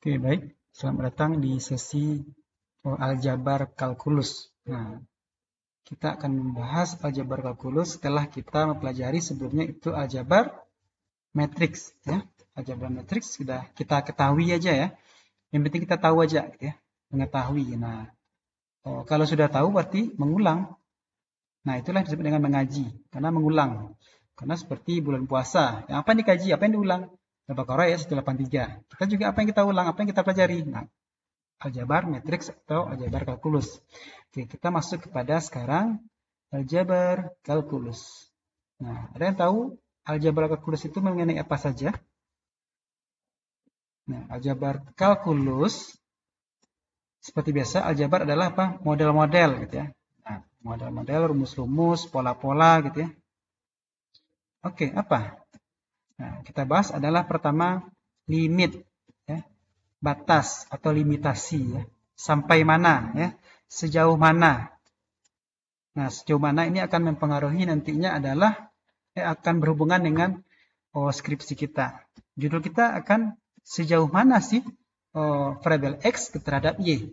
Oke, baik. Selamat datang di sesi aljabar kalkulus. Nah, kita akan membahas aljabar kalkulus setelah kita mempelajari sebelumnya itu aljabar matriks. Ya. Aljabar matriks sudah kita ketahui aja ya. Yang penting kita tahu aja, gitu ya. Mengetahui. Nah, kalau sudah tahu berarti mengulang. Nah, itulah disebut dengan mengaji. Karena mengulang. Karena seperti bulan puasa. Yang apa yang dikaji? Apa yang diulang? Al-Baqarah ya 183. Kita juga apa yang kita ulang? Apa yang kita pelajari? Nah, aljabar matriks atau aljabar kalkulus. Oke, kita masuk kepada sekarang aljabar kalkulus. Nah, ada yang tahu aljabar kalkulus itu mengenai apa saja? Nah, aljabar kalkulus seperti biasa aljabar adalah apa? Model-model gitu ya. Nah, model-model, rumus-rumus, pola-pola gitu ya. Oke, apa? Nah, kita bahas adalah pertama limit ya. Batas atau limitasi ya. Sampai mana ya? Sejauh mana? Nah, sejauh mana ini akan mempengaruhi nantinya adalah akan berhubungan dengan skripsi kita. Judul kita akan sejauh mana sih variabel X terhadap Y?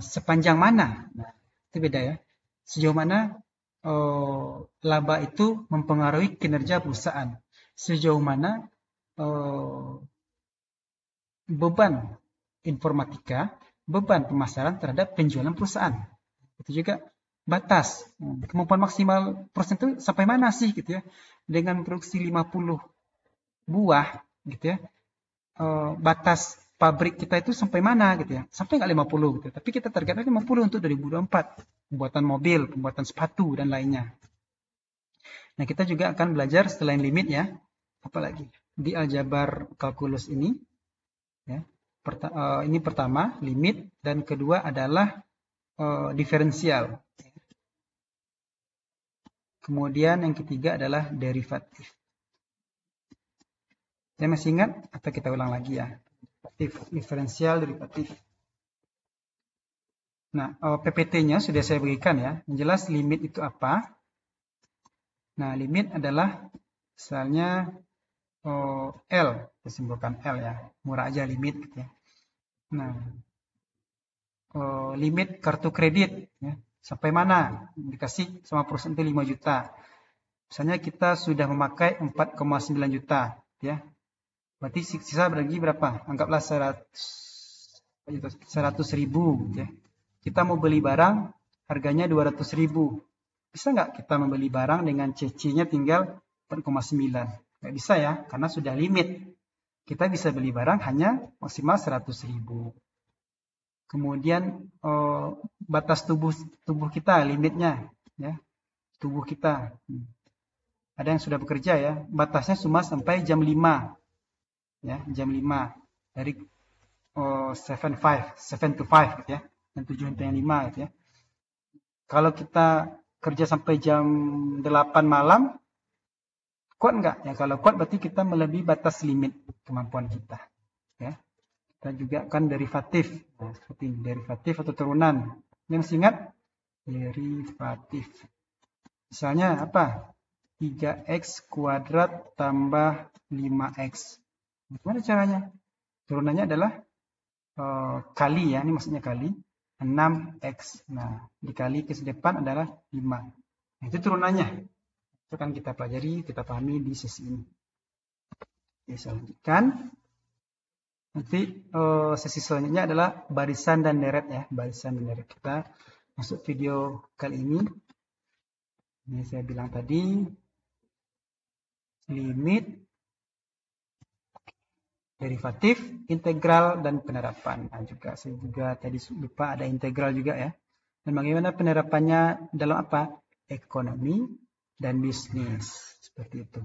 Sepanjang mana? Nah, itu beda ya. Sejauh mana laba itu mempengaruhi kinerja perusahaan? Sejauh mana beban informatika, beban pemasaran terhadap penjualan perusahaan? Itu juga batas kemampuan maksimal persen itu sampai mana sih gitu ya, dengan produksi 50 buah gitu ya, batas pabrik kita itu sampai mana gitu ya, sampai nggak 50 gitu, tapi kita targetnya 50 untuk 2024 pembuatan mobil, pembuatan sepatu dan lainnya. Nah, kita juga akan belajar selain limit ya, apalagi di aljabar kalkulus ini ya. Ini pertama limit dan kedua adalah diferensial. Kemudian yang ketiga adalah derivatif. Saya masih ingat atau kita ulang lagi ya? Diferensial, derivatif. Nah, PPT-nya sudah saya berikan ya. Yang jelas limit itu apa? Nah, limit adalah misalnya L, kita simpulkan L ya. Murah aja limit gitu ya. Nah, limit kartu kredit ya. Sampai mana? Dikasih sama perusahaan itu 5 juta. Misalnya kita sudah memakai 4,9 juta ya. Berarti sisa lagi berapa? Anggaplah 100 ribu ya. Kita mau beli barang harganya 200 ribu. Bisa nggak kita membeli barang dengan CC-nya tinggal 4,9? Nggak bisa ya, karena sudah limit. Kita bisa beli barang hanya maksimal 100 ribu. Kemudian batas tubuh kita, limitnya ya. Tubuh kita. Ada yang sudah bekerja ya, batasnya cuma sampai jam 5. Ya, jam 5 dari 7 to 5 gitu ya. Jam 7 sampai jam 5 gitu ya. Kalau kita kerja sampai jam 8 malam, kuat nggak? Ya, kalau kuat berarti kita melebihi batas limit kemampuan kita. Ya. Kita juga akan derivatif. Nah, seperti ini, derivatif atau turunan. Yang ingat derivatif. Misalnya apa? 3x kuadrat tambah 5x. Gimana caranya? Turunannya adalah kali ya, ini maksudnya kali 6x. Nah, dikali ke depan adalah 5. Nah, itu turunannya. Itu akan kita pelajari, kita pahami di sesi ini. Oke, saya lanjutkan. Nanti sesi selanjutnya adalah barisan dan deret ya, barisan dan deret. Kita masuk video kali ini. Ini saya bilang tadi limit, derivatif, integral, dan penerapan. Nah, saya juga tadi lupa ada integral juga ya. Dan bagaimana penerapannya dalam apa? Ekonomi dan bisnis. Seperti itu.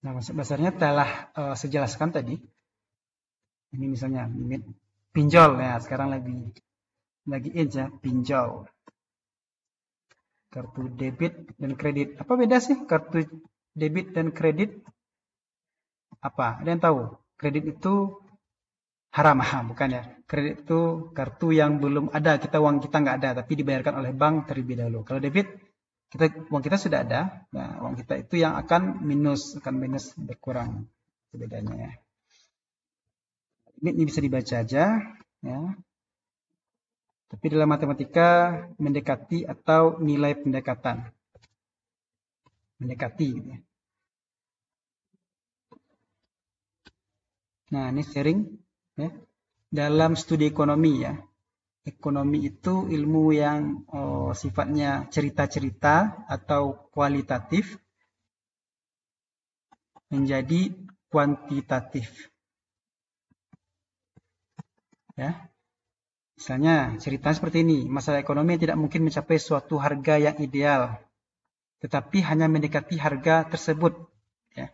Nah, maksud dasarnya telah saya jelaskan tadi. Ini misalnya limit pinjol ya, sekarang lagi aja pinjol. Kartu debit dan kredit. Apa beda sih kartu debit dan kredit? Apa? Ada yang tahu? Kredit itu haram, bukan ya? Kredit itu kartu yang belum ada, uang kita nggak ada, tapi dibayarkan oleh bank terlebih dahulu. Kalau debit Uang kita sudah ada. Nah, uang kita itu yang akan minus berkurang. Itu bedanya ya. Ini bisa dibaca aja ya. Tapi dalam matematika mendekati atau nilai pendekatan. Mendekati gitu ya. Nah, ini sharing ya. Dalam studi ekonomi ya. Ekonomi itu ilmu yang sifatnya cerita-cerita atau kualitatif menjadi kuantitatif. Ya. Misalnya cerita seperti ini, masalah ekonomi tidak mungkin mencapai suatu harga yang ideal, tetapi hanya mendekati harga tersebut. Ya.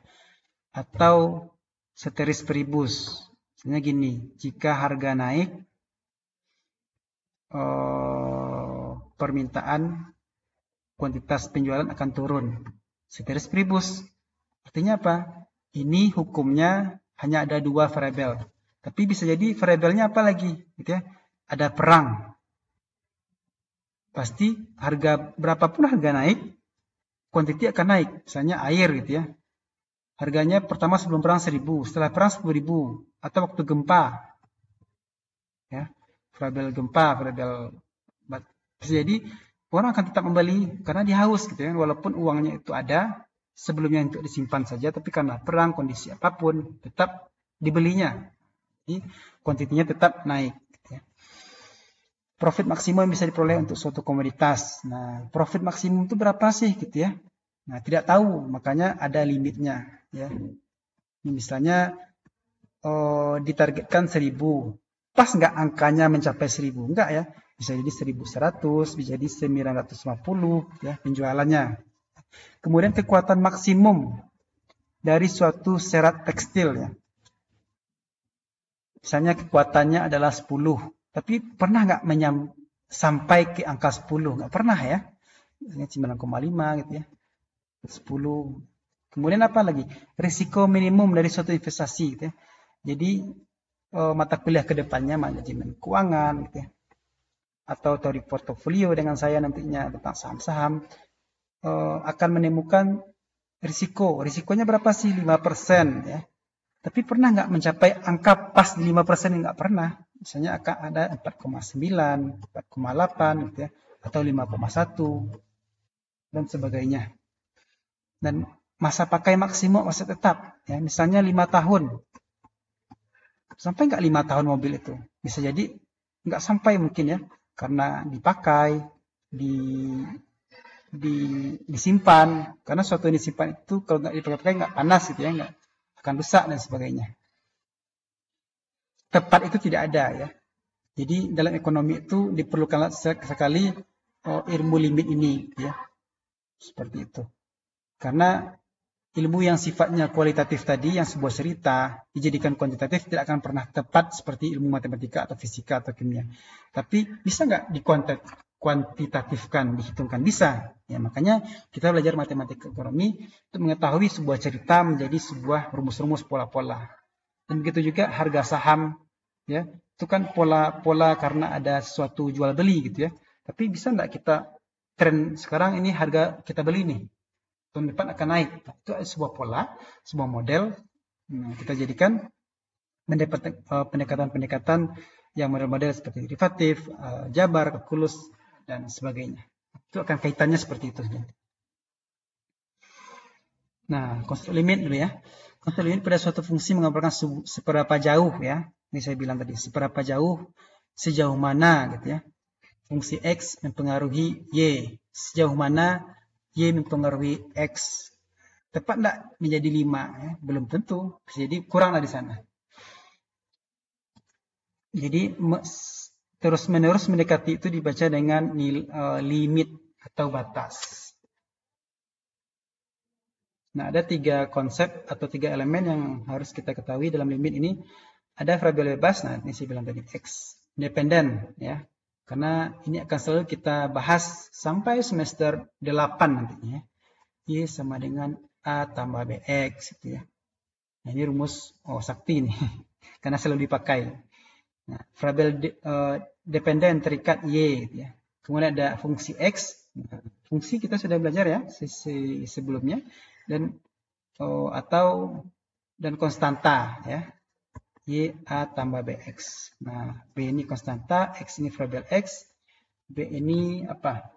Atau ceteris paribus. Misalnya gini, jika harga naik, permintaan kuantitas penjualan akan turun. Ceteris paribus. Artinya apa? Ini hukumnya hanya ada dua variabel. Tapi bisa jadi variabelnya apa lagi? Gitu ya. Ada perang. Pasti harga berapapun harga naik, kuantiti akan naik. Misalnya air gitu ya. Harganya pertama sebelum perang 1.000, setelah perang 10.000, atau waktu gempa. Ya. Variabel gempa, variabel bisa jadi orang akan tetap membeli karena dia haus gitu ya. Walaupun uangnya itu ada sebelumnya untuk disimpan saja, tapi karena perang, kondisi apapun, tetap dibelinya. Jadi kuantitinya tetap naik. Profit maksimum yang bisa diperoleh untuk suatu komoditas. Nah, profit maksimum itu berapa sih gitu ya? Nah, tidak tahu, makanya ada limitnya ya. Ini misalnya ditargetkan 1.000. Pas nggak angkanya mencapai 1.000? Enggak ya. Bisa jadi 1.100, bisa jadi 950 ya penjualannya. Kemudian kekuatan maksimum dari suatu serat tekstil ya. Misalnya kekuatannya adalah 10. Tapi pernah nggak sampai ke angka 10? Nggak pernah ya. Misalnya 9,5 gitu ya. 10. Kemudian apa lagi? Risiko minimum dari suatu investasi gitu ya. Jadi mata kuliah ke depannya manajemen keuangan gitu ya. Atau teori portofolio dengan saya nantinya tentang saham-saham akan menemukan risiko. Risikonya berapa sih? 5% ya. Tapi pernah nggak mencapai angka pas di 5%? Nggak pernah. Misalnya akan ada 4,9, 4,8 gitu ya, atau 5,1 dan sebagainya. Dan masa pakai maksimum masa tetap ya, misalnya 5 tahun. Sampai nggak 5 tahun mobil itu? Bisa jadi nggak sampai mungkin ya, karena dipakai, disimpan. Karena suatu yang disimpan itu kalau nggak dipakai nggak panas gitu ya, nggak akan rusak dan sebagainya. Tepat itu tidak ada ya. Jadi dalam ekonomi itu diperlukan sekali ilmu limit ini ya. Seperti itu. Karena ilmu yang sifatnya kualitatif tadi, yang sebuah cerita, dijadikan kuantitatif tidak akan pernah tepat seperti ilmu matematika atau fisika atau kimia. Tapi bisa nggak dikuantitatifkan, dihitungkan? Bisa. Ya, makanya kita belajar matematika ekonomi untuk mengetahui sebuah cerita menjadi sebuah rumus-rumus pola-pola. Dan begitu juga harga saham, ya itu kan pola-pola karena ada sesuatu jual beli gitu ya. Tapi bisa nggak kita tren sekarang ini harga kita beli nih, tahun depan akan naik. Itu sebuah pola, sebuah model. Nah, kita jadikan pendekatan-pendekatan yang model-model seperti derivatif, jabar, kalkulus, dan sebagainya. Itu akan kaitannya seperti itu. Nah, konsep limit dulu ya. Konsep limit pada suatu fungsi mengabarkan seberapa jauh ya. Ini saya bilang tadi, seberapa jauh, sejauh mana gitu ya. Fungsi X mempengaruhi Y. Sejauh mana Y mempengaruhi X. Tepat enggak menjadi 5 ya? Belum tentu. Jadi kuranglah di sana. Jadi terus-menerus mendekati itu dibaca dengan limit atau batas. Nah, ada 3 konsep atau 3 elemen yang harus kita ketahui dalam limit ini. Ada variabel bebas, nah ini saya bilang tadi X. Independen ya. Karena ini akan selalu kita bahas sampai semester 8 nantinya. Y sama dengan A tambah BX gitu ya. Nah, ini rumus sakti nih. Karena selalu dipakai. Nah, variabel dependen terikat Y gitu ya. Kemudian ada fungsi X Nah, fungsi kita sudah belajar ya sesi sebelumnya, dan dan konstanta ya, y a tambah bx. Nah, b ini konstanta, x ini variabel x, b ini apa?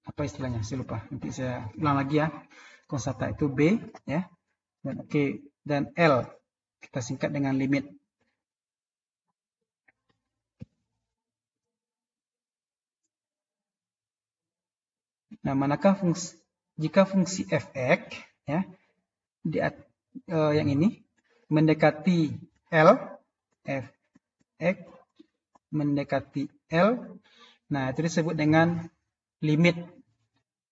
Apa istilahnya? Saya lupa. Nanti saya ulang lagi ya. Konstanta itu b ya, dan dan l kita singkat dengan limit. Nah, manakah jika fungsi f(x) ya yang ini mendekati L, f(x) mendekati L, nah itu disebut dengan limit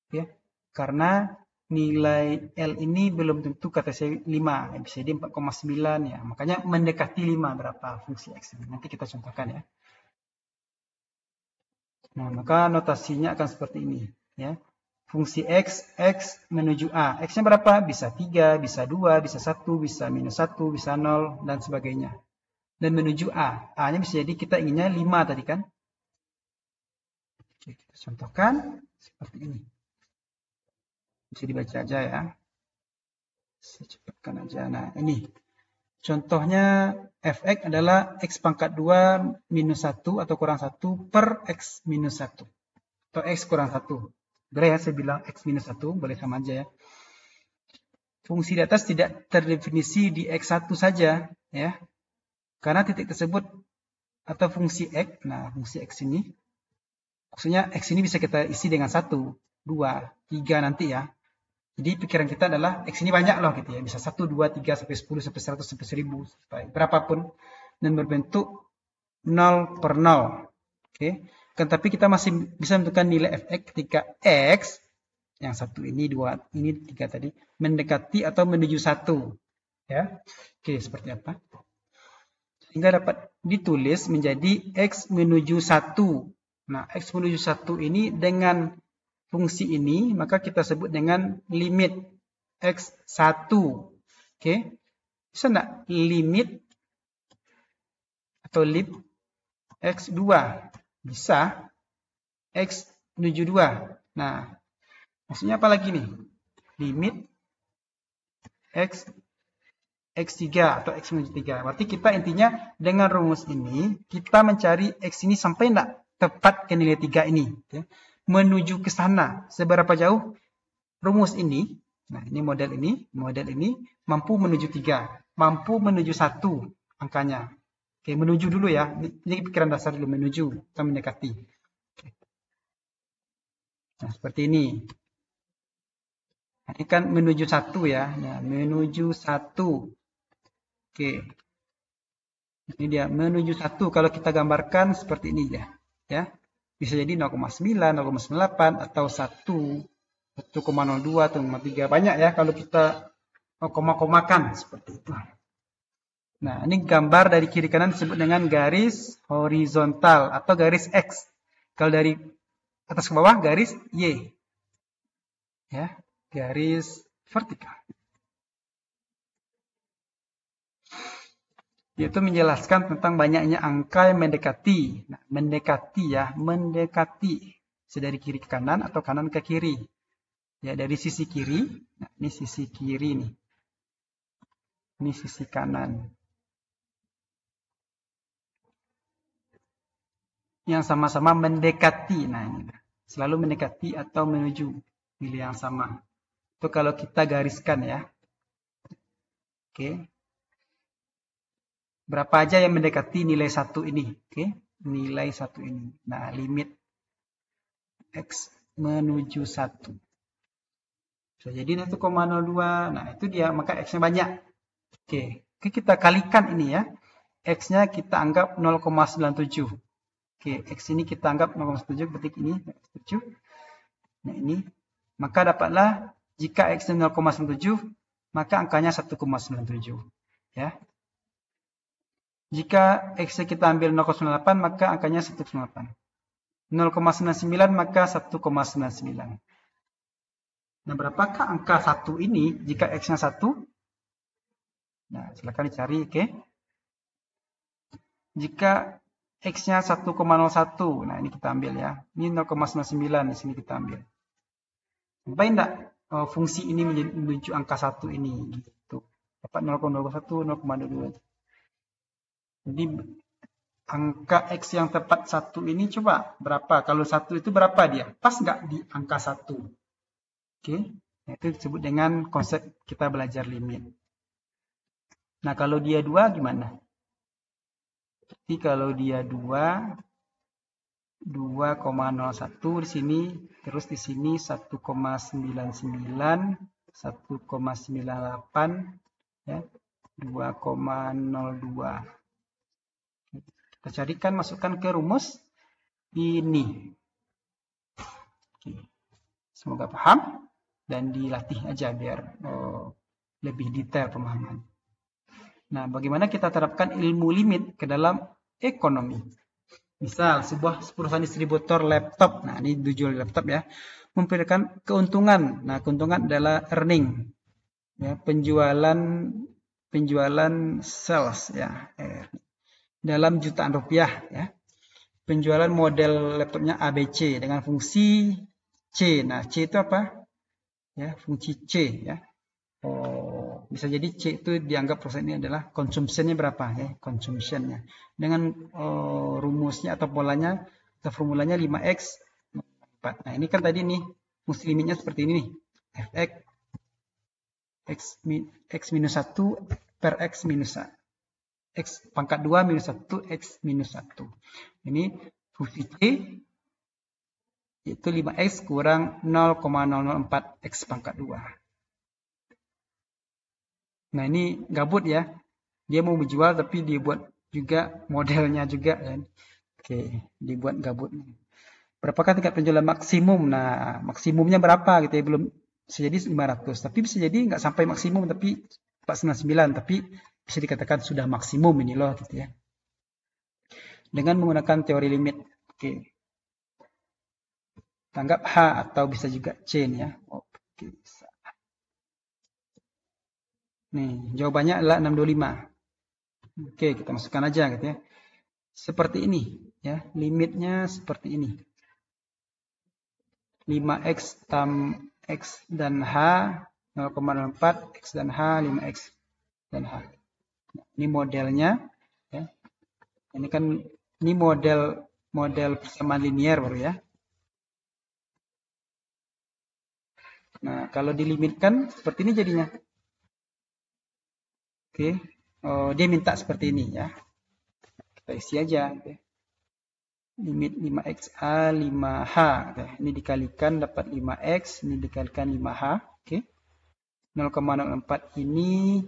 ya, karena nilai L ini belum tentu kata saya 5, bisa jadi 4,9 ya, makanya mendekati 5 berapa fungsi X ini. Nanti kita contohkan ya. Nah, maka notasinya akan seperti ini ya. Fungsi X menuju A. X-nya berapa? Bisa 3, bisa 2, bisa 1, bisa minus 1, bisa 0, dan sebagainya. Dan menuju A. A-nya bisa jadi kita inginnya 5 tadi kan. Oke, kita contohkan seperti ini. Bisa dibaca aja ya. Saya cepatkan aja. Nah, ini. Contohnya fx adalah x pangkat 2 minus 1 atau kurang 1 per x minus 1. Atau x kurang 1. Boleh ya saya bilang x minus 1, boleh sama aja ya. Fungsi di atas tidak terdefinisi di x1 saja ya. Karena titik tersebut atau fungsi x, nah fungsi x ini, maksudnya x ini bisa kita isi dengan 1, 2, 3 nanti ya. Jadi pikiran kita adalah x ini banyak loh gitu ya. Bisa 1, 2, 3, sampai 10, sampai 100, sampai 1000, sampai berapapun. Dan berbentuk 0 per 0. Oke. Tapi kita masih bisa menentukan nilai fx ketika x, yang 1 ini, 2 ini, 3 tadi, mendekati atau menuju 1. Ya. Oke, seperti apa? Sehingga dapat ditulis menjadi x menuju 1. Nah, x menuju 1 ini dengan fungsi ini, maka kita sebut dengan limit x1. Oke. Bisa enggak limit atau lib x2? Bisa. X menuju 2. Nah, maksudnya apa lagi nih? Limit x3 atau x menuju 3. Berarti kita intinya dengan rumus ini, kita mencari x ini sampai enggak tepat ke nilai 3 ini. Okay. Menuju ke sana. Seberapa jauh rumus ini, nah ini model ini mampu menuju 3. Mampu menuju 1 angkanya. Oke, menuju dulu ya. Ini pikiran dasar dulu, menuju. Kita mendekati. Oke. Nah, seperti ini. Nah, ini kan menuju 1 ya. Nah, menuju 1. Oke. Ini dia, menuju 1. Kalau kita gambarkan seperti ini ya. Ya. Bisa jadi 0,9, 0,98, atau 1, 1,02, 1,3. Banyak ya kalau kita koma-komakan seperti itu. Nah, ini gambar dari kiri kanan disebut dengan garis horizontal atau garis X. Kalau dari atas ke bawah garis Y. Ya, garis vertikal. Yaitu menjelaskan tentang banyaknya angka yang mendekati. Nah, mendekati ya, mendekati. Dari kiri ke kanan atau kanan ke kiri. Ya, dari sisi kiri. Nah, ini sisi kiri nih. Ini sisi kanan. Yang sama-sama mendekati. Nah, ini selalu mendekati atau menuju nilai yang sama. Itu kalau kita gariskan ya. Oke. Berapa aja yang mendekati nilai 1 ini? Oke. Nilai 1 ini. Nah, limit x menuju 1. Bisa jadi 1,02. Nah, itu dia. Maka x-nya banyak. Oke. Oke, kita kalikan ini ya. X-nya kita anggap 0,97. Oke, X ini kita anggap 0,7, ketik ini 7. Nah, ini. Maka dapatlah jika X-nya 0,97, maka angkanya 1,97. Ya. Jika X-nya kita ambil 0,98, maka angkanya 1,98. 0,99 maka 1,99. Nah, berapakah angka 1 ini jika X-nya 1? Nah, silakan dicari, oke. Jika X-nya 1,01. Nah, ini kita ambil ya. Ini 0,99 di sini kita ambil. Sampai enggak fungsi ini menuju angka 1 ini gitu. Dapat 0,21, 0,22. Jadi angka X yang tepat 1 ini coba berapa? Kalau 1 itu berapa dia? Pas nggak di angka 1? Oke. Nah, itu disebut dengan konsep kita belajar limit. Nah, kalau dia 2 gimana? Jadi kalau dia 2, 2,01 di sini, terus di sini 1,99, 1,98, ya, 2,02. Kita carikan, masukkan ke rumus ini. Oke. Semoga paham dan dilatih aja biar lebih detail pemahaman. Nah, bagaimana kita terapkan ilmu limit ke dalam ekonomi? Misal, sebuah perusahaan distributor laptop, nah ini dijual laptop ya, memperolehkan keuntungan. Nah, keuntungan adalah earning, ya, penjualan sales ya, dalam jutaan rupiah ya. Penjualan model laptopnya ABC dengan fungsi C. Nah, C itu apa? Ya, fungsi C ya. Bisa jadi C itu dianggap perusahaan ini adalah consumption-nya berapa ya, consumption-nya. Dengan rumusnya atau polanya atau formulanya 5x 4. Nah, ini kan tadi nih fungsi limitnya seperti ini nih. Fx x minus 1 per x minus 1. X pangkat 2 minus 1 x minus 1. Ini fungsi C yaitu 5x kurang 0,004 x pangkat 2. Nah, ini gabut ya. Dia mau menjual tapi dia buat juga modelnya juga kan. Oke, dibuat gabut. Berapakah tingkat penjualan maksimum? Nah, maksimumnya berapa gitu ya, belum bisa jadi 500. Tapi bisa jadi nggak sampai maksimum tapi 499, tapi bisa dikatakan sudah maksimum ini loh gitu ya. Dengan menggunakan teori limit. Oke. Tanggap H atau bisa juga chain ya. Oke, bisa. Nih, jawabannya adalah 625. Oke, kita masukkan aja gitu ya. Seperti ini ya, limitnya seperti ini. 5x x dan h 0,04 x dan h 5x dan h. Nah, ini modelnya ya. Ini kan ini model persamaan linear baru ya. Nah, kalau dilimitkan seperti ini jadinya. Oke. Dia minta seperti ini ya. Kita isi aja. Oke. Limit 5xa 5h. Oke. Ini dikalikan dapat 5x, ini dikalikan 5h. Oke. 0,04 ini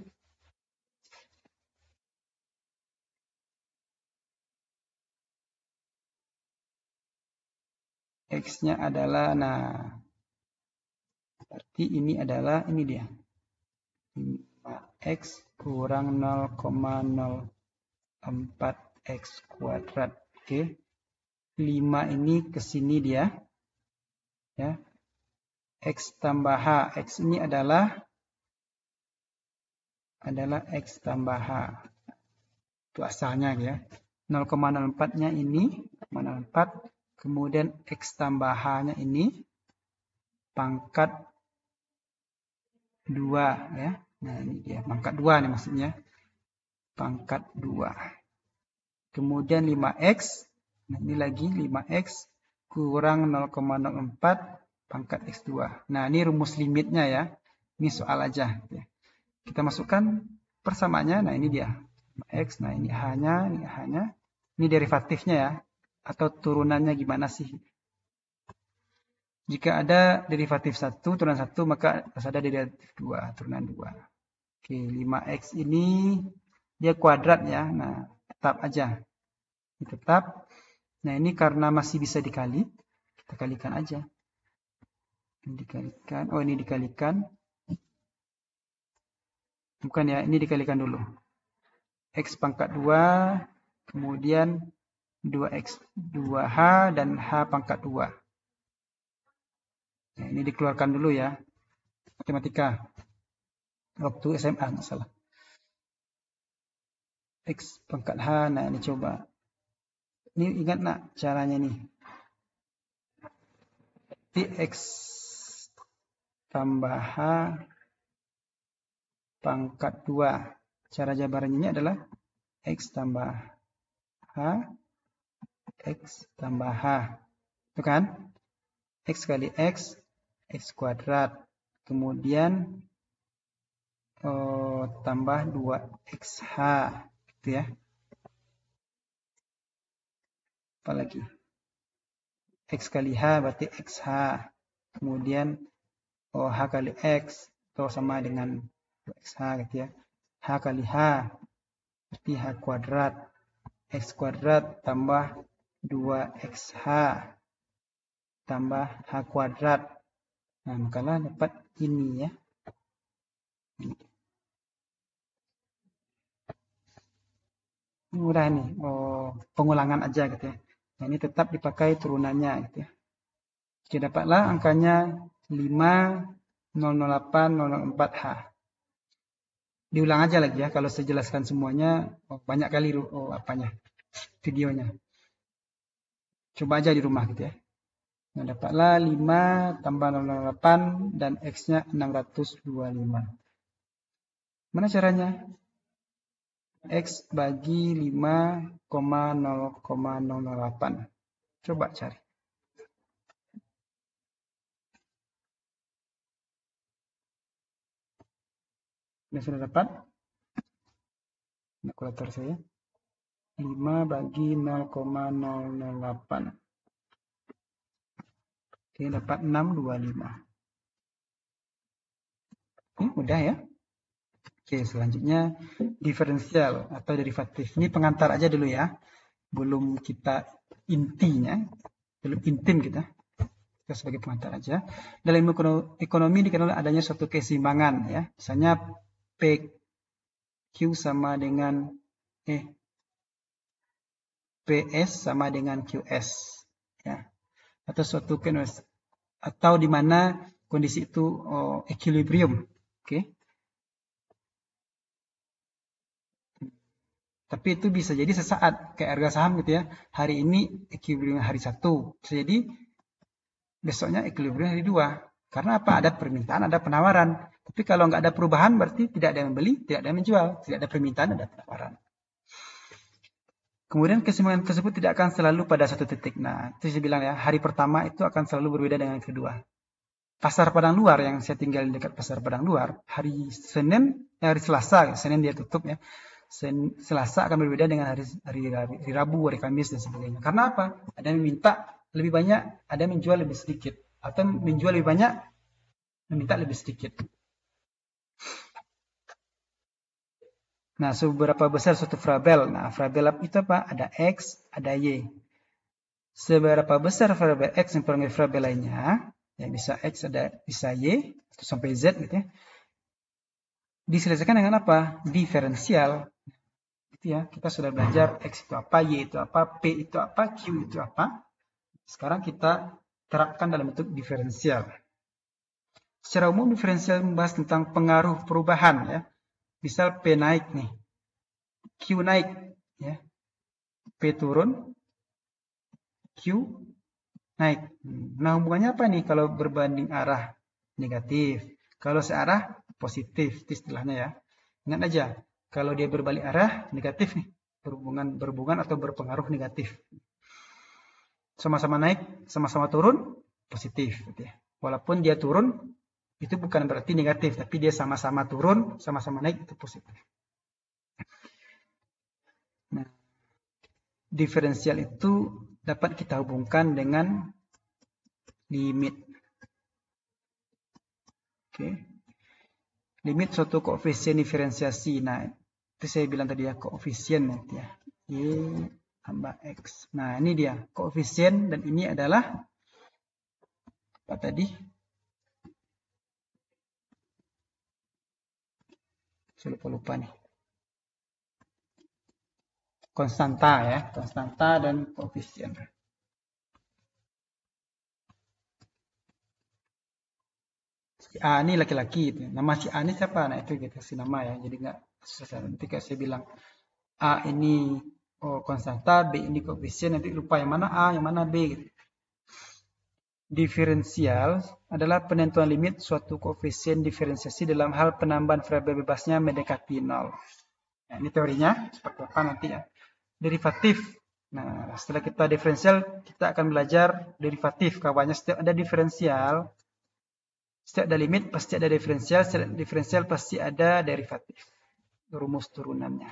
x-nya adalah, nah, berarti ini adalah, ini dia. 5x kurang 0,04x kuadrat. Oke. 5 ini ke sini dia. Ya. X tambah H. X ini adalah X tambah H. Itu asalnya ya. 0,04-nya ini, 0,04. Kemudian X tambah H-nya ini pangkat 2 ya. Nah, ini dia pangkat 2 nih maksudnya. Pangkat 2. Kemudian 5x. Nah, ini lagi 5x kurang 0,04 pangkat x2. Nah, ini rumus limitnya ya. Ini soal aja. Kita masukkan persamaannya. Nah, ini dia. X, nah ini H-nya, ini H-nya. Ini derivatifnya ya. Atau turunannya gimana sih? Jika ada derivatif 1, turunan 1, maka harus ada derivatif 2, turunan 2. Oke, 5x ini dia kuadrat ya. Nah, tetap aja. Tetap. Nah, ini karena masih bisa dikali, kita kalikan aja. Ini dikalikan. Oh, ini dikalikan. Bukan ya, ini dikalikan dulu. X pangkat 2, kemudian 2x, 2h, dan h pangkat 2. Nah, ini dikeluarkan dulu ya. Matematika. Waktu SMA, nggak salah. X pangkat h, nah ini coba. Ini ingat nak caranya nih. X tambah H pangkat 2. Cara jabarannya ini adalah X tambah H, X tambah H. Itu kan? X kali X, X kuadrat. Kemudian tambah 2XH. Gitu ya. Apalagi? X kali H berarti XH. Kemudian H kali X. Atau sama dengan 2XH gitu ya. H kali H berarti H kuadrat. X kuadrat tambah 2XH tambah H kuadrat. Nah, makalah dapat ini ya. Ini mudah nih. Pengulangan aja gitu ya. Nah, ini tetap dipakai turunannya gitu ya. Oke, dapatlah angkanya 5,008,004H. Diulang aja lagi ya. Kalau saya jelaskan semuanya, banyak kali videonya. Coba aja di rumah gitu ya. Nah, dapatlah 5 tambah 008 dan X-nya 625. Mana caranya? X bagi 5,0,008. Coba cari. Ini sudah dapat? Kalkulator saya. 5 bagi 0,008. Oke, dapat 625. Ini mudah ya. Oke, selanjutnya diferensial atau derivatif. Ini pengantar aja dulu ya. Belum kita intinya, belum intim kita. Kita sebagai pengantar aja. Dalam ilmu ekonomi dikenal adanya suatu keseimbangan ya. Misalnya PQ sama dengan PS sama dengan QS ya. Atau suatu atau di mana kondisi itu equilibrium. Oke. Tapi itu bisa jadi sesaat kayak harga saham gitu ya. Hari ini equilibrium hari 1. Bisa jadi besoknya equilibrium hari 2. Karena apa? Ada permintaan, ada penawaran. Tapi kalau nggak ada perubahan berarti tidak ada yang membeli, tidak ada yang menjual. Tidak ada permintaan, ada penawaran. Kemudian keseimbangan tersebut tidak akan selalu pada satu titik. Nah, itu saya bilang ya, hari pertama itu akan selalu berbeda dengan yang kedua. Pasar Padang Luar yang saya tinggal di dekat Pasar Padang Luar, hari Selasa, Senin dia tutup ya. Selasa akan berbeda dengan hari Rabu, hari Kamis dan sebagainya. Karena apa? Ada yang minta lebih banyak, ada yang menjual lebih sedikit, atau menjual lebih banyak, meminta lebih sedikit. Nah, seberapa besar suatu variabel? Nah, variabel itu apa? Ada X, ada Y. Seberapa besar variabel X yang mempengaruhi variabel lainnya? Ya, bisa X, bisa Y, atau sampai Z gitu ya. Diselesaikan dengan apa? Diferensial. Itu ya, kita sudah belajar X itu apa, Y itu apa, P itu apa, Q itu apa. Sekarang kita terapkan dalam bentuk diferensial. Secara umum diferensial membahas tentang pengaruh perubahan ya. Misal P naik nih, Q naik, ya. P turun, Q naik. Nah, hubungannya apa nih kalau berbanding arah? Negatif. Kalau searah, positif. Itu istilahnya ya. Ingat aja, kalau dia berbalik arah, negatif nih. Berhubungan atau berpengaruh negatif. Sama-sama naik, sama-sama turun, positif. Gitu ya. Walaupun dia turun, itu bukan berarti negatif, tapi dia sama-sama turun, sama-sama naik, itu positif. Nah, diferensial itu dapat kita hubungkan dengan limit. Oke. Limit suatu koefisien diferensiasi. Nah, itu saya bilang tadi ya, koefisien nanti ya. Y tambah X. Nah, ini dia, koefisien, dan ini adalah apa tadi? Saya lupa nih. Konstanta ya, konstanta dan koefisien. Si A ini laki-laki, nama si A ini siapa? Nah itu kita kasih nama ya, jadi nggak susah. Nanti kayak saya bilang A ini konstanta, B ini koefisien, nanti lupa yang mana A, yang mana B. Gitu. Diferensial adalah penentuan limit suatu koefisien diferensiasi dalam hal penambahan variabel bebasnya mendekati 0. Nah, ini teorinya, seperti apa nanti ya. Derivatif. Nah, setelah kita diferensial, kita akan belajar derivatif. Kawannya setiap ada diferensial, setiap ada limit pasti ada diferensial, setiap diferensial pasti ada derivatif. Rumus turunannya.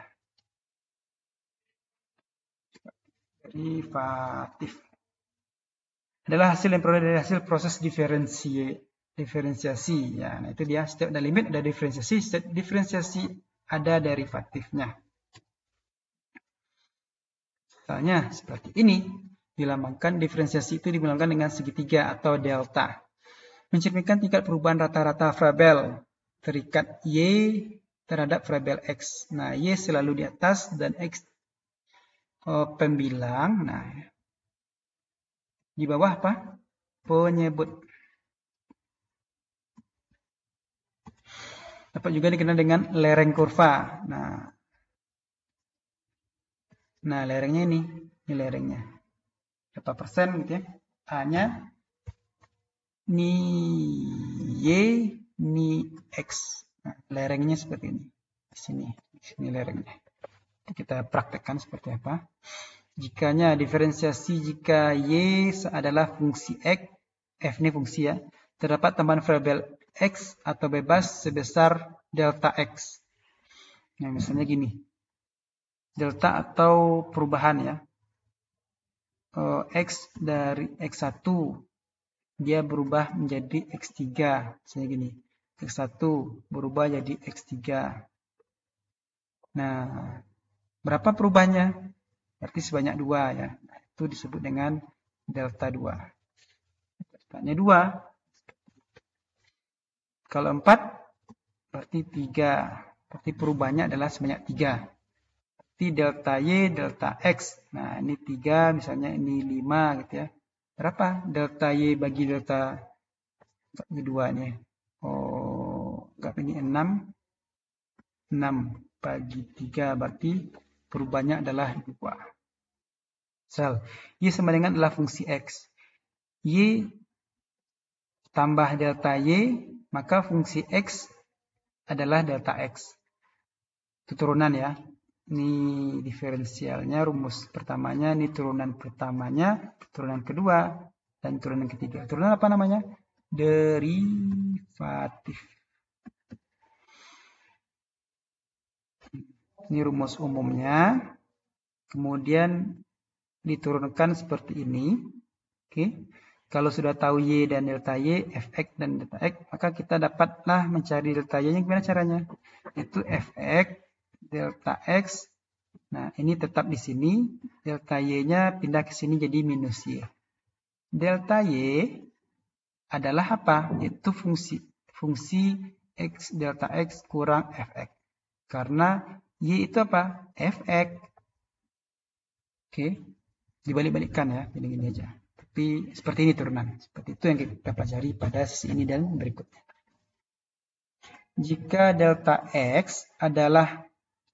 Derivatif adalah hasil yang peroleh dari hasil proses diferensiasi. Ya, nah itu dia. Setiap ada limit ada diferensiasi, setiap diferensiasi ada derivatifnya. Misalnya seperti ini, dilambangkan diferensiasi itu dilambangkan dengan segitiga atau delta. Mencerminkan tingkat perubahan rata-rata variabel terikat Y terhadap variabel X. Nah, Y selalu di atas dan X pembilang. Nah, di bawah apa? Penyebut. Dapat juga dikenal dengan lereng kurva. Nah, lerengnya ini lerengnya. Berapa persen gitu ya? A-nya ni Y, ni X. Nah, lerengnya seperti ini. Di sini lerengnya. Kita praktekkan seperti apa. Jikanya diferensiasi jika Y adalah fungsi X, F ini fungsi ya, terdapat tambahan variabel X atau bebas sebesar delta X. Nah, misalnya gini. Delta atau perubahan ya. X dari X1 dia berubah menjadi X3. Misalnya gini. X1 berubah jadi X3. Nah, berapa perubahannya? Berarti sebanyak 2 ya. Nah, itu disebut dengan delta 2. Deltanya 2. Kalau 4 berarti 3. Berarti perubahannya adalah sebanyak 3. Berarti delta Y, delta X. Nah, ini 3, misalnya ini 5 gitu ya. Berapa delta Y bagi delta 2 nih? Enggak, ini 6. 6 bagi 3 berarti perubahannya adalah 2. Misal, Y sama dengan adalah fungsi X. Y tambah delta Y, maka fungsi X adalah delta X. Itu turunan ya. Ini diferensialnya, rumus pertamanya, ini turunan pertamanya, turunan kedua, dan turunan ketiga. Turunan apa namanya? Derivatif. Ini rumus umumnya. Kemudian diturunkan seperti ini. Oke. Kalau sudah tahu Y dan delta Y, Fx dan delta X, maka kita dapatlah mencari delta Y-nya. Gimana caranya? Itu Fx delta X. Nah, ini tetap di sini. Delta Y-nya pindah ke sini jadi minus Y. Delta Y adalah apa? Itu fungsi X delta X kurang Fx. Karena Y itu apa? Fx. Oke. Dibalik-balikkan ya. Gini-gini aja. Tapi seperti ini turunan. Seperti itu yang kita pelajari pada sesi ini dan berikutnya. Jika delta X adalah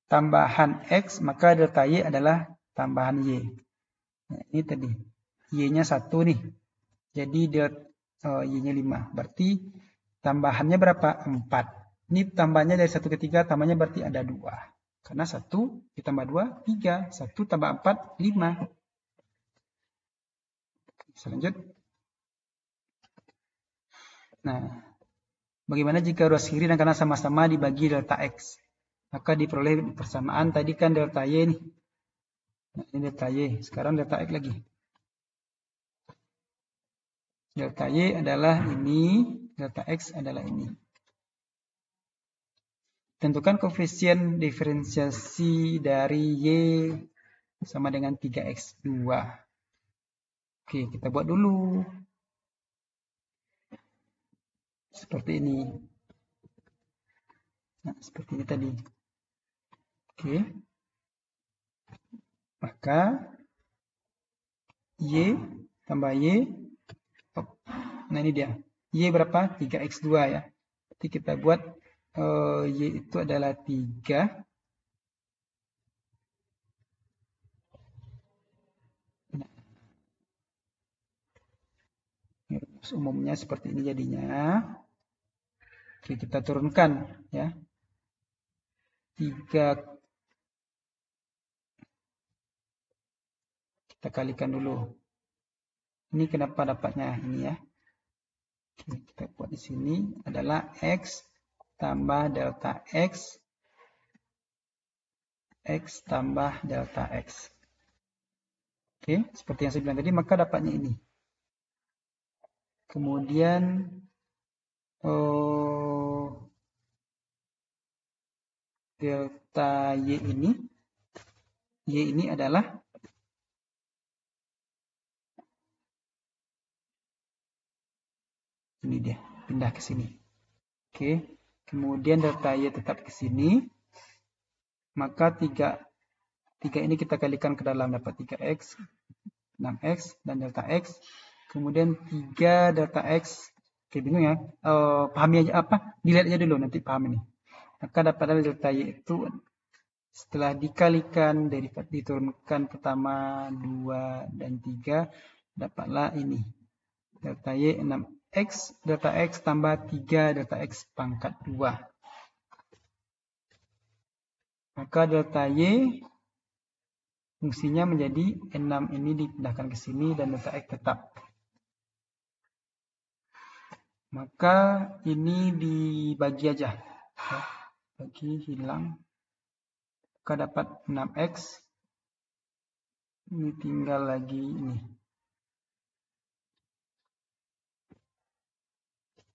tambahan X, maka delta Y adalah tambahan Y. Nah, ini tadi. Y-nya 1 nih. Jadi Y-nya 5. Berarti tambahannya berapa? 4. Ini tambahnya dari 1 ke 3, tambahnya berarti ada 2. Karena 1 ditambah 2, 3. 1 tambah 4, 5. Selanjut. Nah, bagaimana jika ruas kiri dan kanan sama-sama dibagi delta X? Maka diperoleh persamaan. Tadi kan delta Y nih. Nah, ini delta Y. Sekarang delta X lagi. Delta Y adalah ini. Delta X adalah ini. Tentukan koefisien diferensiasi dari Y sama dengan 3X2. Oke, kita buat dulu. Seperti ini. Nah, seperti ini tadi. Oke. Maka Y tambah Y. Nah, ini dia. Y berapa? 3X2 ya. Jadi kita buat Y itu adalah 3. Umumnya seperti ini jadinya. Oke, kita turunkan ya. 3 kita kalikan dulu. Ini kenapa dapatnya ini ya. Oke, kita buat di sini adalah X tambah delta X tambah delta X. Oke, seperti yang saya bilang tadi, maka dapatnya ini. Kemudian delta Y ini adalah ini dia, pindah ke sini. Oke, kemudian delta Y tetap ke sini. Maka 3 ini kita kalikan ke dalam, dapat 3X, 6X, dan delta X. Kemudian 3 delta X. Oke, bingung ya. Pahami aja apa? Dilihat aja dulu, nanti paham ini. Maka dapat delta Y itu setelah dikalikan, derivat diturunkan pertama, 2, dan 3, dapatlah ini. Delta Y 6X, delta X tambah 3 delta X pangkat 2. Maka delta Y fungsinya menjadi 6 ini dipindahkan ke sini dan delta X tetap. Maka ini dibagi aja. Ya, bagi hilang. Maka dapat 6X. Ini tinggal lagi ini.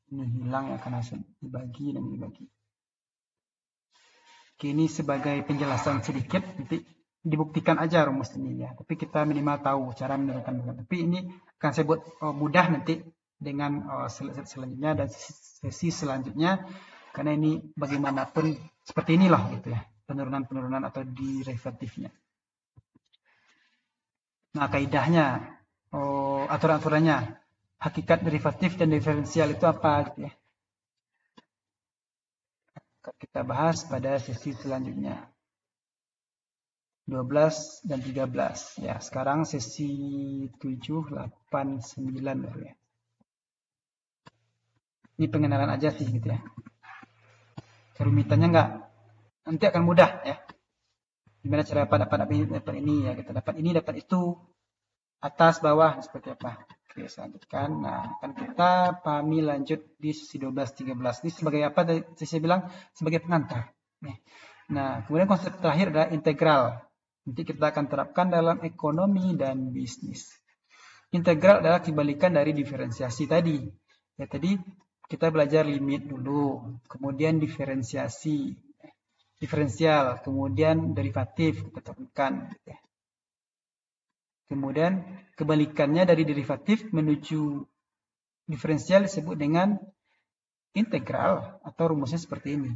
Ini hilang ya karena dibagi dan dibagi. Oke, ini sebagai penjelasan sedikit. Nanti dibuktikan aja rumus ini ya. Tapi kita minimal tahu cara menentukan. Tapi ini akan saya buat mudah nanti dengan selanjutnya dan sesi selanjutnya, karena ini bagaimanapun seperti inilah gitu ya, penurunan atau derivatifnya. Nah, kaidahnya, aturan-aturannya, hakikat derivatif dan diferensial itu apa gitu ya. Kita bahas pada sesi selanjutnya. 12 dan 13 ya. Sekarang sesi 7, 8, 9 ya. Ini pengenalan aja sih gitu ya. Kerumitannya enggak, nanti akan mudah ya. Gimana cara dapat ini ya, kita dapat ini, dapat itu, atas, bawah, seperti apa. Oke, selanjutkan. Nah, akan kita pahami lanjut di sesi 12, 13. Ini sebagai apa? Saya bilang sebagai pengantar. Nah, kemudian konsep terakhir adalah integral. Nanti kita akan terapkan dalam ekonomi dan bisnis. Integral adalah kebalikan dari diferensiasi tadi. Ya, tadi kita belajar limit dulu, kemudian diferensiasi, diferensial, kemudian derivatif kita turunkan. Kemudian kebalikannya dari derivatif menuju diferensial disebut dengan integral atau rumusnya seperti ini.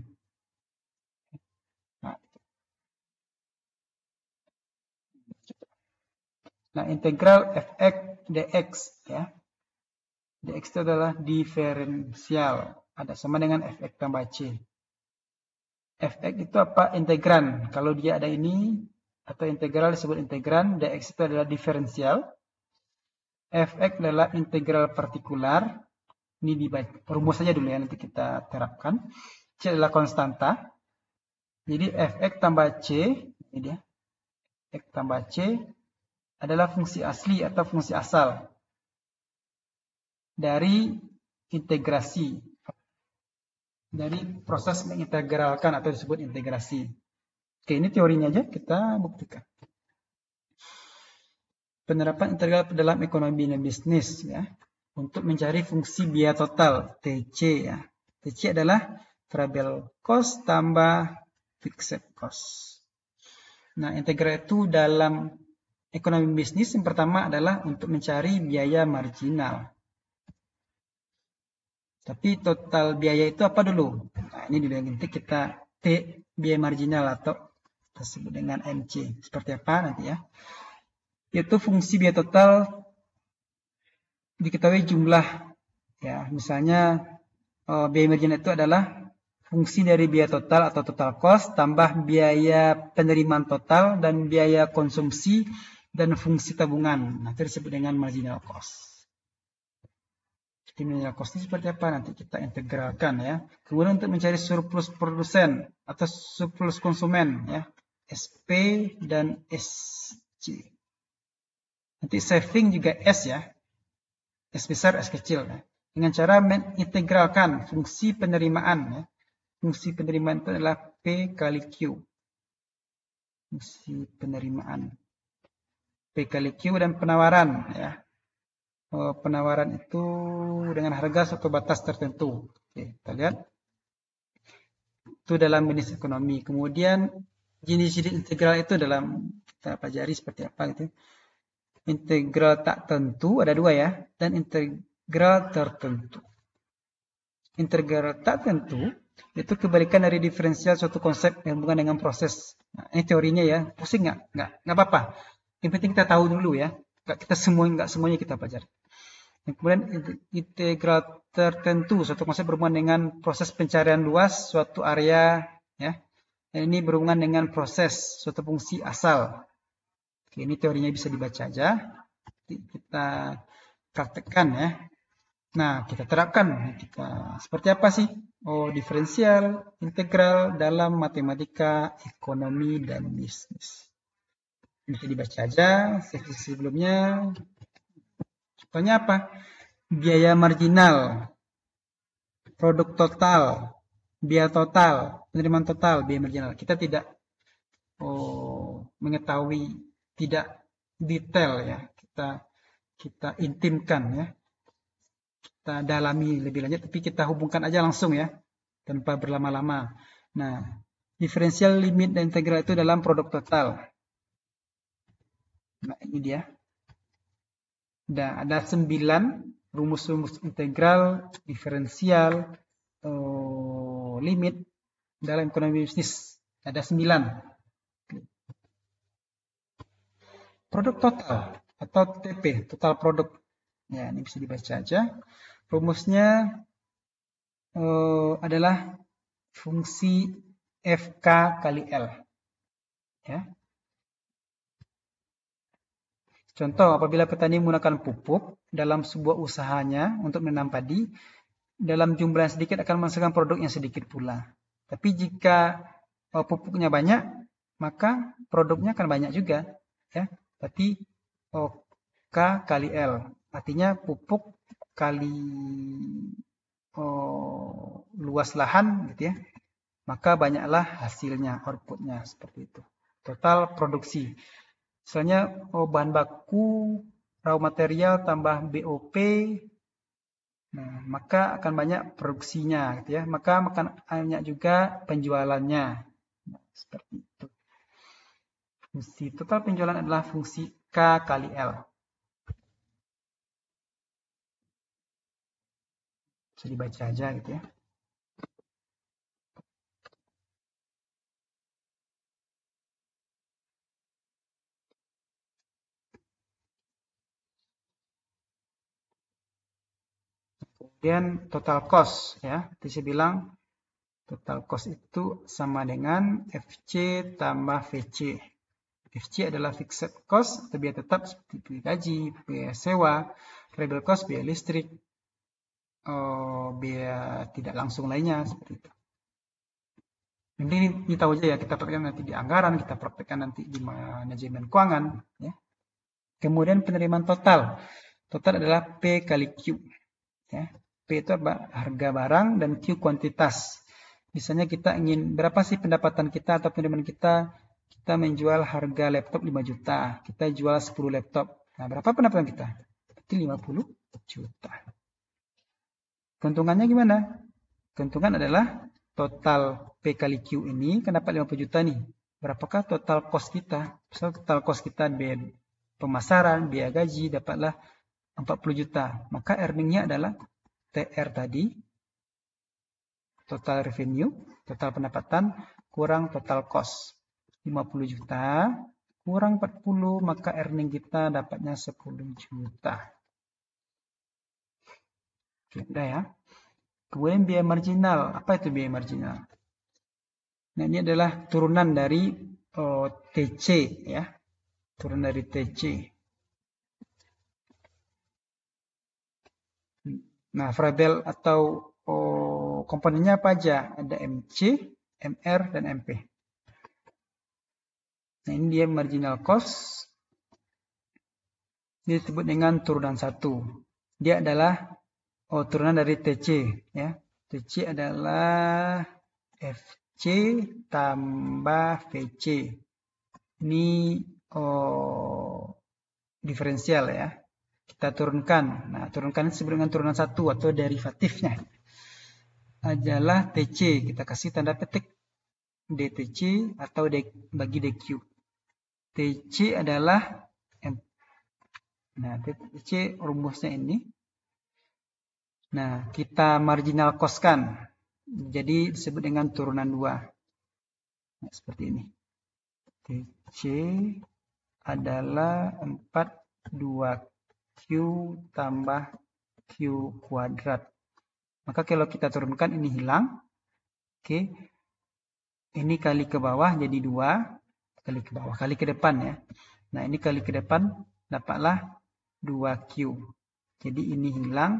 Nah, integral fx dx ya. Dx itu adalah diferensial. Ada sama dengan fx tambah c. Fx itu apa? Integran. Kalau dia ada ini atau integral disebut integran. Dx itu adalah diferensial. Fx adalah integral partikular. Ini dibaca rumus saja dulu ya, nanti kita terapkan. C adalah konstanta. Jadi fx tambah c, ini dia. Fx tambah c adalah fungsi asli atau fungsi asal dari integrasi, dari proses mengintegralkan atau disebut integrasi. Oke, ini teorinya aja, kita buktikan. Penerapan integral dalam ekonomi dan bisnis ya, untuk mencari fungsi biaya total TC ya. TC adalah variable cost tambah fixed cost. Nah, integral itu dalam ekonomi bisnis yang pertama adalah untuk mencari biaya marginal. Tapi total biaya itu apa dulu? Nah, ini dulu nanti kita T biaya marginal atau kita sebut dengan MC. Seperti apa nanti ya? Yaitu fungsi biaya total diketahui jumlah ya. Misalnya biaya marginal itu adalah fungsi dari biaya total atau total cost tambah biaya penerimaan total dan biaya konsumsi dan fungsi tabungan. Nah, itu disebut dengan marginal cost. Estimated cost ini seperti apa? Nanti kita integralkan ya. Kemudian untuk mencari surplus produsen atau surplus konsumen ya. SP dan SC. Nanti saving juga S ya. S besar, S kecil ya. Dengan cara mengintegralkan fungsi penerimaan ya. Fungsi penerimaan itu adalah P kali Q. Fungsi penerimaan. P kali Q dan penawaran ya. Penawaran itu dengan harga suatu batas tertentu. Oke, kita lihat. Itu dalam bisnis ekonomi. Kemudian jenis-jenis integral itu dalam kita pelajari seperti apa gitu. Integral tak tentu ada dua ya, dan integral tertentu. Integral tak tentu itu kebalikan dari diferensial suatu konsep yang hubungan dengan proses. Nah, ini teorinya ya, pusing nggak apa-apa. Yang penting kita tahu dulu ya. Nggak semuanya kita pelajari. Kemudian integral tertentu suatu konsep berhubungan dengan proses pencarian luas suatu area ya. Dan ini berhubungan dengan proses suatu fungsi asal. Oke, ini teorinya bisa dibaca aja. Kita praktekkan ya. Nah, kita terapkan. Seperti apa sih? Diferensial, integral dalam matematika, ekonomi, dan bisnis. Bisa dibaca aja. Seksi sebelumnya. Contohnya apa? Biaya marginal, produk total, biaya total, penerimaan total, biaya marginal. Kita tidak mengetahui tidak detail ya. Kita intimkan ya. Kita dalami lebih lanjut, tapi kita hubungkan aja langsung ya, tanpa berlama-lama. Nah, diferensial, limit, dan integral itu dalam produk total. Nah, ini dia. Ada 9 rumus-rumus integral, diferensial, limit dalam ekonomi bisnis. Ada 9. Produk total atau TP, total produk. Ya, ini bisa dibaca aja. Rumusnya adalah fungsi FK kali L. Ya. Contoh, apabila petani menggunakan pupuk dalam sebuah usahanya untuk menanam padi, dalam jumlah yang sedikit akan menghasilkan produk yang sedikit pula. Tapi jika pupuknya banyak, maka produknya akan banyak juga. Ya. Berarti K kali L. Artinya pupuk kali luas lahan gitu ya. Maka banyaklah hasilnya, outputnya seperti itu. Total produksi. Misalnya bahan baku, raw material tambah BOP, nah, maka akan banyak produksinya, gitu ya. Maka akan banyak juga penjualannya. Nah, seperti itu. Fungsi total penjualan adalah fungsi K kali L. Bisa dibaca aja gitu ya. Kemudian total cost ya. Tadi saya bilang total cost itu sama dengan FC tambah VC. FC adalah fixed cost atau biaya tetap seperti biaya gaji, biaya sewa, variable cost, biaya listrik, biaya tidak langsung lainnya seperti itu. Ini tahu aja ya, kita praktekkan nanti di anggaran, kita praktekkan nanti di manajemen keuangan. Ya. Kemudian penerimaan total. Total adalah P kali Q. Ya. P itu apa? Harga barang dan Q kuantitas. Misalnya kita ingin berapa sih pendapatan kita atau penerimaan kita? Kita menjual harga laptop 5 juta. Kita jual 10 laptop. Nah, berapa pendapatan kita? Berarti 50 juta. Keuntungannya gimana? Keuntungan adalah total P kali Q ini kan dapat 50 juta nih. Berapakah total cost kita? Misal total cost kita biaya pemasaran, biaya gaji dapatlah 40 juta. Maka earningnya adalah TR tadi, total revenue, total pendapatan, kurang total cost. 50 juta, kurang 40, maka earning kita dapatnya 10 juta. Oke, udah ya. Kemudian biaya marginal. Apa itu biaya marginal? Nah, ini adalah turunan dari TC ya. Turunan dari TC. Nah, variabel atau komponennya apa aja? Ada MC, MR, dan MP. Nah, ini dia marginal cost. Ini disebut dengan turunan 1. Dia adalah turunan dari TC. Ya. TC adalah FC tambah VC. Ini diferensial ya. Kita turunkan. Nah, turunkan disebut dengan turunan 1 atau derivatifnya adalah TC. Kita kasih tanda petik DTC atau bagi DQ. TC adalah Nah, TC rumusnya ini. Nah, kita marginal cost-kan. Jadi disebut dengan turunan 2. Nah, seperti ini. TC adalah 42Q tambah Q kuadrat. Maka kalau kita turunkan ini hilang. Oke. Ini kali ke bawah jadi 2. Kali ke bawah, kali ke depan ya. Nah, ini kali ke depan dapatlah 2Q. Jadi ini hilang.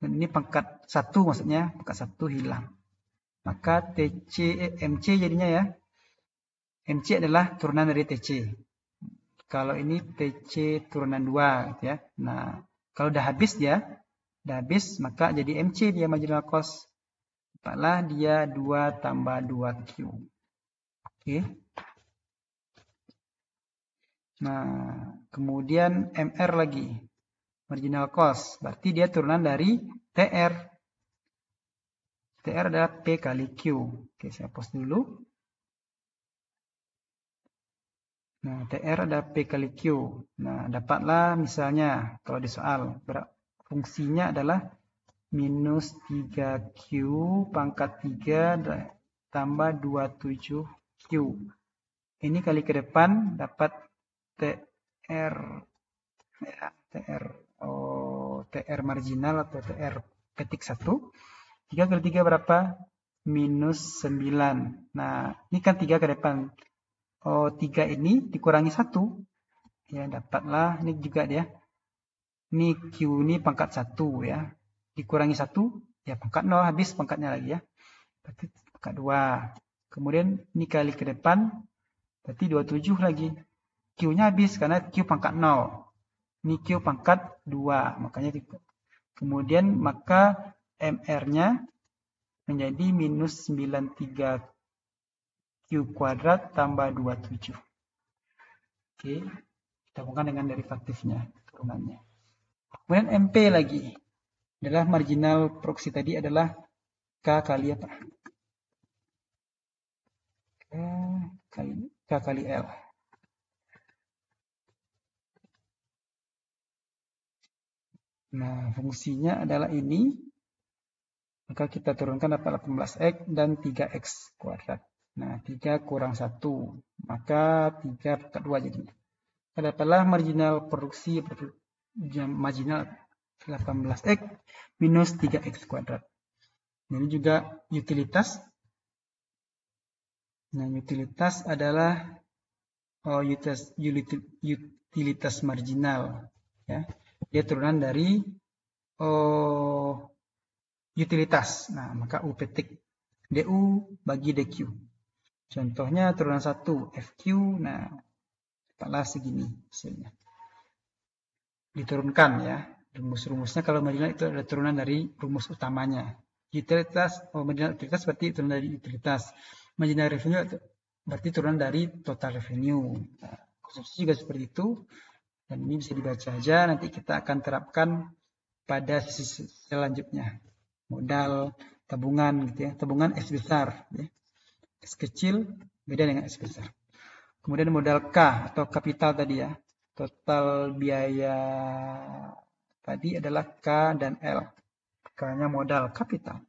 Dan ini pangkat 1 maksudnya. Pangkat 1 hilang. Maka MC jadinya ya. MC adalah turunan dari TC. Kalau ini TC turunan 2 gitu ya. Nah, kalau udah habis maka jadi MC dia marginal cost. Dapatlah dia 2 tambah 2Q. Oke. Nah, kemudian MR lagi. Marginal cost. Berarti dia turunan dari TR. TR adalah P kali Q. Oke, saya pause dulu. Nah, TR ada P kali Q. Nah, dapatlah misalnya kalau di soal fungsinya adalah minus 3Q pangkat 3 tambah 27Q. Ini kali ke depan dapat TR ya, TR marginal atau TR petik 1. 3 kali 3 berapa? Minus 9. Nah, ini kan 3 ke depan. 3 ini dikurangi 1. Ya, dapatlah. Ini juga dia. Ini Q ini pangkat 1 ya. Dikurangi 1. Ya, pangkat 0. Habis pangkatnya lagi ya. Berarti pangkat 2. Kemudian ini kali ke depan. Berarti 27 lagi. Q-nya habis karena Q pangkat 0. Ini Q pangkat 2. Makanya kemudian maka MR-nya menjadi minus 93 Q kuadrat tambah 27. Oke, kita hubungkan dengan derivatifnya, turunannya. Kemudian MP lagi. Adalah marginal proksi tadi adalah K kali apa? K kali L. Nah, fungsinya adalah ini. Maka kita turunkan dapat 18X dan 3X kuadrat. Nah, 3 kurang 1. Maka 3 pangkat 2 jadinya. Dapatlah marginal produksi marginal 18X minus 3X kuadrat. Ini juga utilitas. Nah, utilitas adalah utilitas marginal. Ya. Dia turunan dari utilitas. Nah, maka U petik DU bagi DQ. Contohnya turunan 1 FQ. Nah, dapatlah segini hasilnya. Diturunkan ya. Rumus-rumusnya kalau marginal itu adalah turunan dari rumus utamanya. Utilitas, marginal utilitas berarti turunan dari utilitas. Marginal revenue berarti turunan dari total revenue. Nah, konsumsi juga seperti itu. Dan ini bisa dibaca aja. Nanti kita akan terapkan pada sisi selanjutnya. Modal, tabungan gitu ya. Tabungan S besar. Ya. S kecil beda dengan S besar. Kemudian modal K atau kapital tadi ya. Total biaya tadi adalah K dan L. K-nya modal kapital.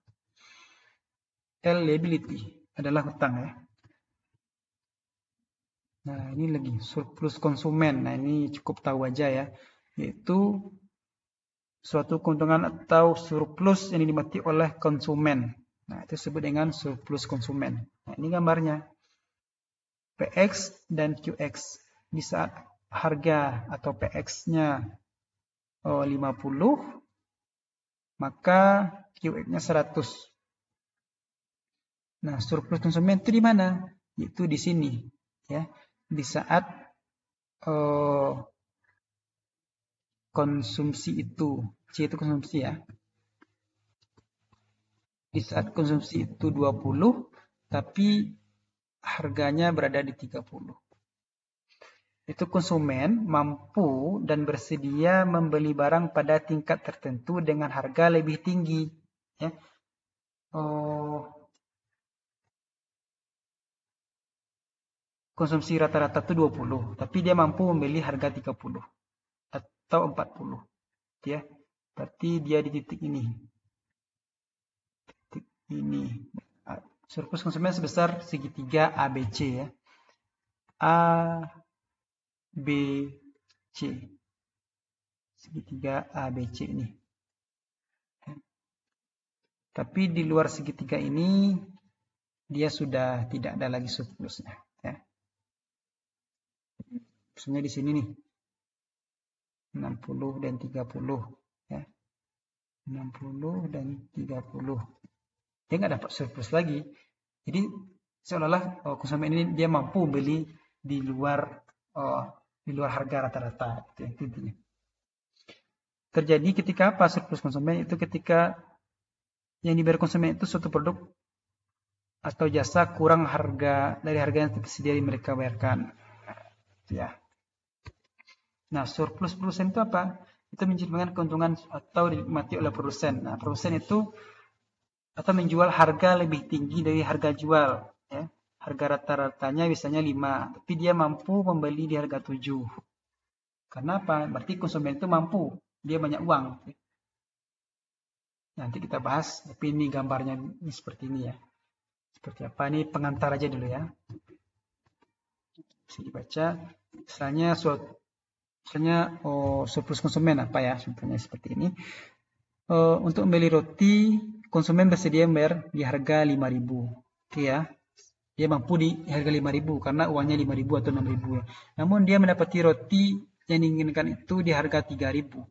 L liability adalah hutang ya. Nah, ini lagi surplus konsumen. Nah, ini cukup tahu aja ya. Yaitu suatu keuntungan atau surplus yang dinikmati oleh konsumen. Nah, itu disebut dengan surplus konsumen. Nah, ini gambarnya. PX dan QX. Di saat harga atau PX-nya 50, maka QX-nya 100. Nah, surplus konsumen itu di mana? Itu di sini, ya. Di saat konsumsi itu, C itu konsumsi ya. Di saat konsumsi itu 20, tapi harganya berada di 30. Itu konsumen mampu dan bersedia membeli barang pada tingkat tertentu dengan harga lebih tinggi. Ya. Konsumsi rata-rata itu 20, tapi dia mampu membeli harga 30 atau 40. Ya. Berarti dia di titik ini. Titik ini. Surplus konsumen sebesar segitiga ABC ya. A, B, C. Segitiga ABC ini. Tapi di luar segitiga ini dia sudah tidak ada lagi surplusnya. Ya. Misalnya di sini nih 60 dan 30 ya. 60 dan 30. Dia nggak dapat surplus lagi. Jadi seolah-olah konsumen ini dia mampu beli di luar harga rata-rata. Itu intinya. Terjadi ketika apa surplus konsumen? Itu ketika yang dibayar konsumen itu suatu produk atau jasa kurang harga dari harga yang tersedia mereka bayarkan. Ya. Nah, surplus produsen itu apa? Itu mencerminkan keuntungan atau dinikmati oleh produsen. Nah, produsen itu atau menjual harga lebih tinggi dari harga jual. Ya. Harga rata-ratanya biasanya 5, tapi dia mampu membeli di harga 7. Karena apa? Berarti konsumen itu mampu, dia banyak uang. Nanti kita bahas, tapi ini gambarnya ini seperti ini ya. Seperti apa? Ini pengantar aja dulu ya. Bisa dibaca. Misalnya surplus konsumen apa ya? Contohnya seperti ini. Untuk membeli roti, konsumen bersedia membayar di harga 5.000. Oke ya. Dia mampu di harga 5.000 karena uangnya 5.000 atau 6.000 ya. Namun dia mendapati roti yang diinginkan itu di harga 3.000.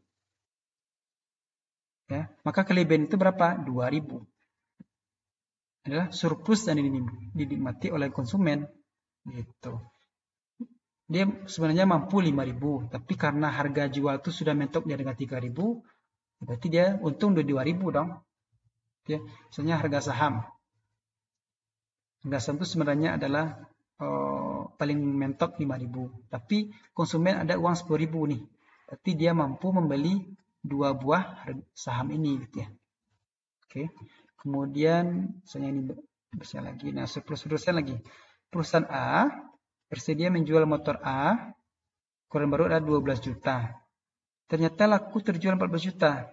Ya, maka kelebihan itu berapa? 2.000. Adalah surplus yang dinikmati oleh konsumen. Gitu. Dia sebenarnya mampu 5.000, tapi karena harga jual itu sudah mentok di harga 3.000, berarti dia untung 2.000 dong. Ya, misalnya harga saham. Harga saham itu sebenarnya adalah paling mentok 5.000, tapi konsumen ada uang 10.000 nih. Berarti dia mampu membeli 2 buah saham ini gitu ya. Oke. Kemudian misalnya ini bersih lagi. Nah, surplus lagi. Perusahaan A bersedia menjual motor A, ukuran baru ada 12 juta. Ternyata laku terjual 14 juta.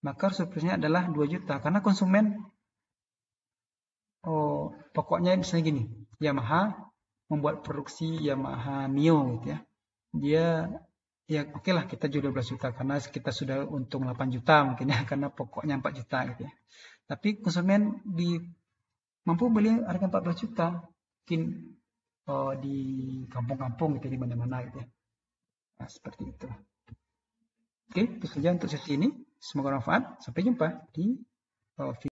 Maka surplusnya adalah 2 juta. Karena konsumen, pokoknya misalnya gini, Yamaha membuat produksi Yamaha Mio gitu ya. Dia, ya oke lah kita jual 12 juta karena kita sudah untung 8 juta mungkin ya. Karena pokoknya 4 juta gitu ya. Tapi konsumen mampu beli harga 14 juta. Mungkin di kampung-kampung gitu, di mana-mana gitu ya. Nah, seperti itu. Oke, itu saja untuk sesi ini. Semoga bermanfaat. Sampai jumpa di video